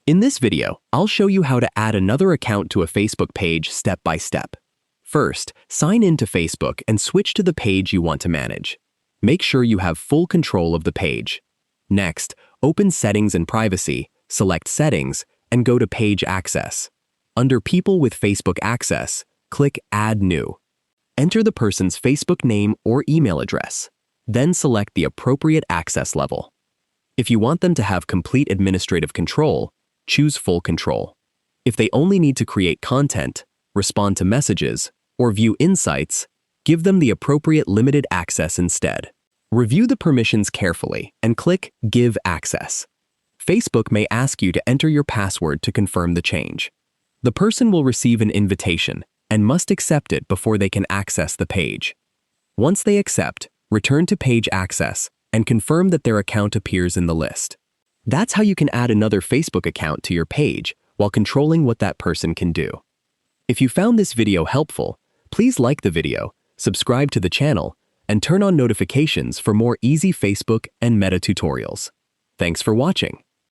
In this video, I'll show you how to add another account to a Facebook page step by step. First, sign in to Facebook and switch to the page you want to manage. Make sure you have full control of the page. Next, open Settings and Privacy, select Settings, and go to Page Access. Under People with Facebook Access, click Add New. Enter the person's Facebook name or email address. Then select the appropriate access level. If you want them to have complete administrative control, choose Full Control. If they only need to create content, respond to messages, or view insights, give them the appropriate limited access instead. Review the permissions carefully and click Give Access. Facebook may ask you to enter your password to confirm the change. The person will receive an invitation and must accept it before they can access the page. Once they accept, return to Page Access and confirm that their account appears in the list. That's how you can add another Facebook account to your page while controlling what that person can do. If you found this video helpful, please like the video, subscribe to the channel, and turn on notifications for more easy Facebook and Meta tutorials. Thanks for watching.